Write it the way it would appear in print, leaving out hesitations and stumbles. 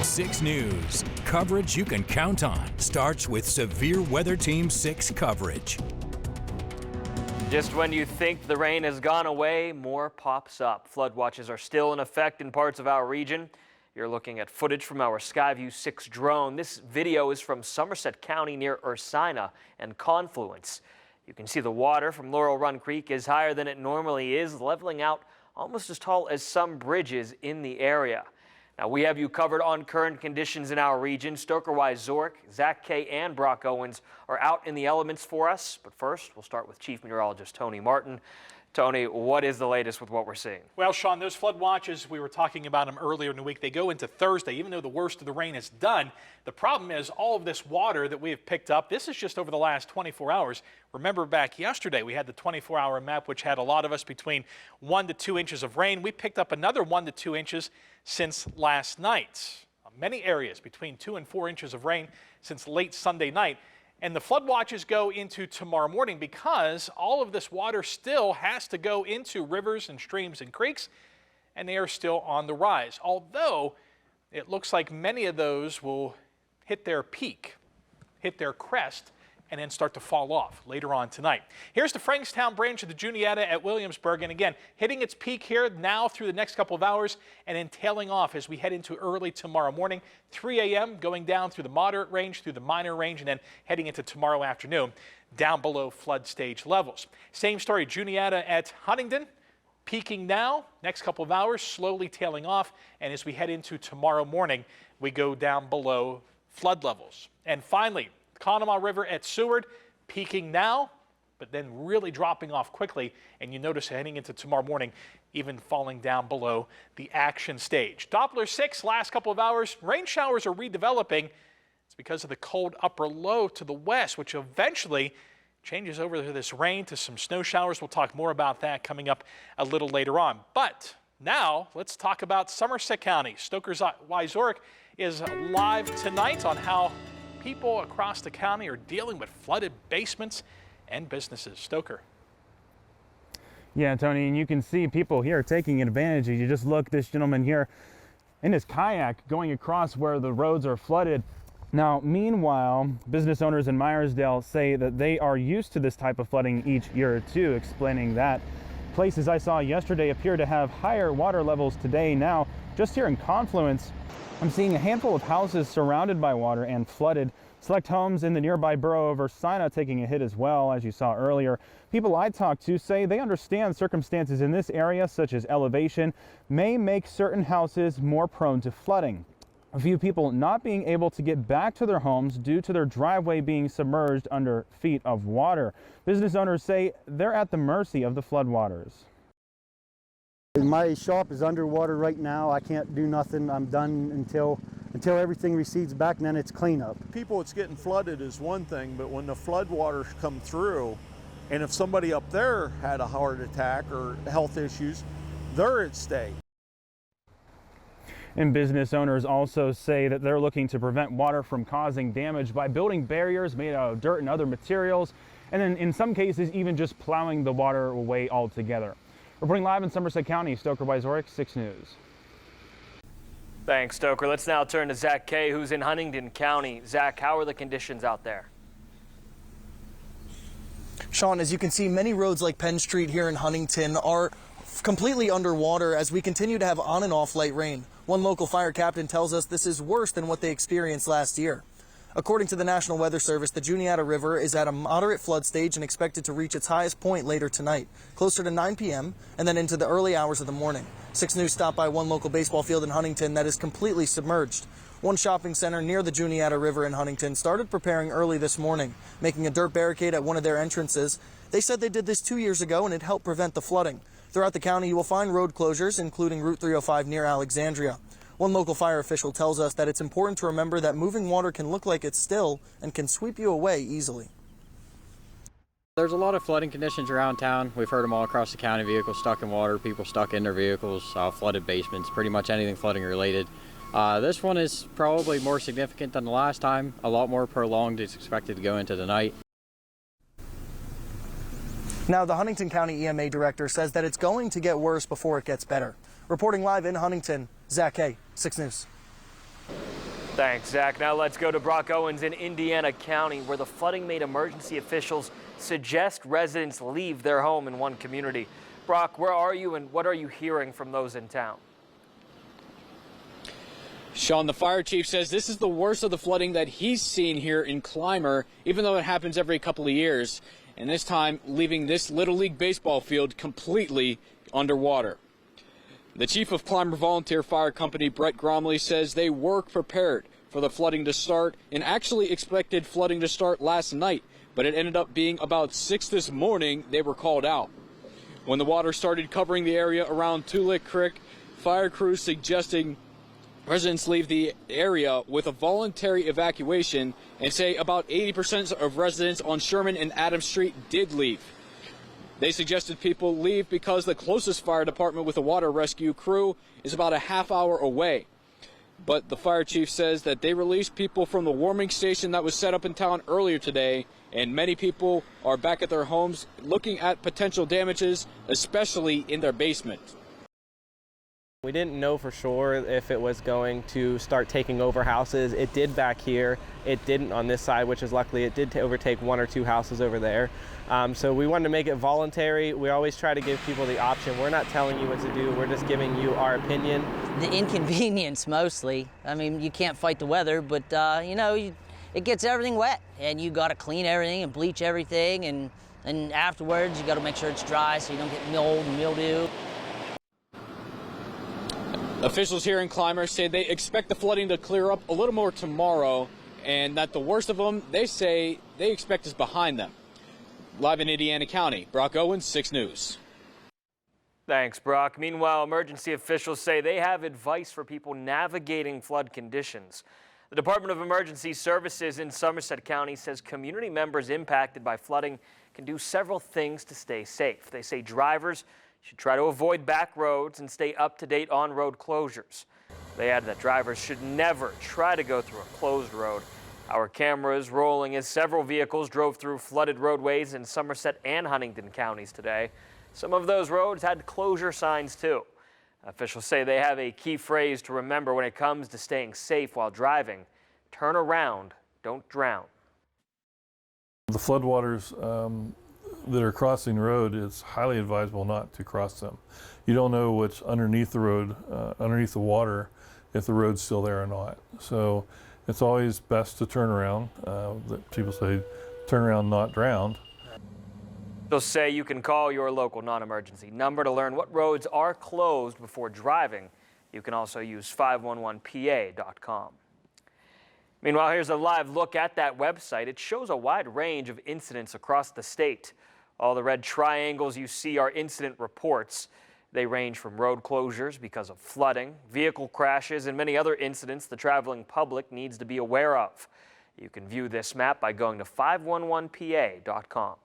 6 News. Coverage you can count on starts with Severe Weather Team 6 coverage. Just when you think the rain has gone away, more pops up. Flood watches are still in effect in parts of our region. You're looking at footage from our Skyview 6 drone. This video is from Somerset County near Ursina and Confluence. You can see the water from Laurel Run Creek is higher than it normally is, leveling out almost as tall as some bridges in the area. Now, we have you covered on current conditions in our region. Stoker Wise-Zork, Zach Kay, and Brock Owens are out in the elements for us. But first, we'll start with Chief Meteorologist Tony Martin. Tony, what is the latest with what we're seeing? Well, Sean, those flood watches, we were talking about them earlier in the week. They go into Thursday, even though the worst of the rain is done. The problem is all of this water that we have picked up, this is just over the last 24 hours. Remember back yesterday, we had the 24-hour map, which had a lot of us between 1 to 2 inches of rain. We picked up another 1 to 2 inches since last night. Many areas between 2 and 4 inches of rain since late Sunday night. And the flood watches go into tomorrow morning because all of this water still has to go into rivers and streams and creeks, and they are still on the rise. Although it looks like many of those will hit their peak, hit their crest, and then start to fall off later on tonight. Here's the Frankstown branch of the Juniata at Williamsburg, and again, hitting its peak here now through the next couple of hours and then tailing off as we head into early tomorrow morning. 3 a.m. going down through the moderate range, through the minor range, and then heading into tomorrow afternoon down below flood stage levels. Same story, Juniata at Huntington, peaking now, next couple of hours, slowly tailing off, and as we head into tomorrow morning, we go down below flood levels. And finally, Conemaugh River at Seward, peaking now, but then really dropping off quickly. And you notice heading into tomorrow morning, even falling down below the action stage. Doppler 6, last couple of hours, rain showers are redeveloping. It's because of the cold upper low to the west, which eventually changes over to this rain to some snow showers. We'll talk more about that coming up a little later on. But now let's talk about Somerset County. Stoker Wise-Zork is live tonight on how people across the county are dealing with flooded basements and businesses. Stoker. Yeah, Tony, and you can see people here taking advantage. You just look, this gentleman here in his kayak going across where the roads are flooded. Now, meanwhile, business owners in Myersdale say that they are used to this type of flooding each year or two, explaining that places I saw yesterday appear to have higher water levels today. Now, just here in Confluence, I'm seeing a handful of houses surrounded by water and flooded. Select homes in the nearby borough of Ursina taking a hit as well, as you saw earlier. People I talked to say they understand circumstances in this area, such as elevation, may make certain houses more prone to flooding. A few people not being able to get back to their homes due to their driveway being submerged under feet of water. Business owners say they're at the mercy of the floodwaters. My shop is underwater right now. I can't do nothing. I'm done until everything recedes back, and then it's cleanup. People that's getting flooded is one thing, but when the floodwaters come through, and if somebody up there had a heart attack or health issues, they're at stake. And business owners also say that they're looking to prevent water from causing damage by building barriers made out of dirt and other materials, and then in some cases even just plowing the water away altogether. Reporting live in Somerset County, Stoker Wise-Zork, 6 News. Thanks, Stoker. Let's now turn to Zach Kay, who's in Huntington County. Zach, how are the conditions out there? Sean, as you can see, many roads like Penn Street here in Huntington are completely underwater as we continue to have on and off light rain. One local fire captain tells us this is worse than what they experienced last year. According to the National Weather Service, the Juniata River is at a moderate flood stage and expected to reach its highest point later tonight, closer to 9 p.m. and then into the early hours of the morning. 6 News stopped by one local baseball field in Huntington that is completely submerged. One shopping center near the Juniata River in Huntington started preparing early this morning, making a dirt barricade at one of their entrances. They said they did this 2 years ago and it helped prevent the flooding. Throughout the county, you will find road closures, including Route 305 near Alexandria. One local fire official tells us that it's important to remember that moving water can look like it's still and can sweep you away easily. There's a lot of flooding conditions around town. We've heard them all across the county: vehicles stuck in water, people stuck in their vehicles, flooded basements, pretty much anything flooding related. This one is probably more significant than the last time, a lot more prolonged. It's expected to go into the night. Now, the Huntington County EMA director says that it's going to get worse before it gets better. Reporting live in Huntington, Zach Kay, 6 News. Thanks, Zach. Now let's go to Brock Owens in Indiana County, where the flooding made emergency officials suggest residents leave their home in one community. Brock, where are you and what are you hearing from those in town? Sean, the fire chief says this is the worst of the flooding that he's seen here in Clymer, even though it happens every couple of years, and this time leaving this Little League baseball field completely underwater. The chief of Clymer Volunteer Fire Company, Brett Gromley, says they were prepared for the flooding to start and actually expected flooding to start last night, but it ended up being about 6 this morning they were called out. When the water started covering the area around Tulick Creek, fire crews suggesting residents leave the area with a voluntary evacuation, and say about 80% of residents on Sherman and Adams Street did leave. They suggested people leave because the closest fire department with a water rescue crew is about a half hour away. But the fire chief says that they released people from the warming station that was set up in town earlier today, and many people are back at their homes looking at potential damages, especially in their basement. We didn't know for sure if it was going to start taking over houses. It did back here. It didn't on this side, which is luckily it did overtake 1 or 2 houses over there. So we wanted to make it voluntary. We always try to give people the option. We're not telling you what to do. We're just giving you our opinion. The inconvenience mostly. I mean, you can't fight the weather, but you know, it gets everything wet, and you got to clean everything and bleach everything, and afterwards you got to make sure it's dry so you don't get mold and mildew. Officials here in Clymer say they expect the flooding to clear up a little more tomorrow, and that the worst of them, they say, they expect is behind them. Live in Indiana County, Brock Owens, 6 News. Thanks, Brock. Meanwhile, emergency officials say they have advice for people navigating flood conditions. The Department of Emergency Services in Somerset County says community members impacted by flooding can do several things to stay safe. They say drivers should try to avoid back roads and stay up to date on road closures. They add that drivers should never try to go through a closed road. Our cameras rolling as several vehicles drove through flooded roadways in Somerset and Huntingdon counties today. Some of those roads had closure signs too. Officials say they have a key phrase to remember when it comes to staying safe while driving. Turn around, don't drown. The floodwaters that are crossing the road, it's highly advisable not to cross them. You don't know what's underneath the road, underneath the water, if the road's still there or not. So it's always best to turn around. That people say, turn around, not drown. They'll say you can call your local non-emergency number to learn what roads are closed before driving. You can also use 511pa.com. Meanwhile, here's a live look at that website. It shows a wide range of incidents across the state. All the red triangles you see are incident reports. They range from road closures because of flooding, vehicle crashes, and many other incidents the traveling public needs to be aware of. You can view this map by going to 511pa.com.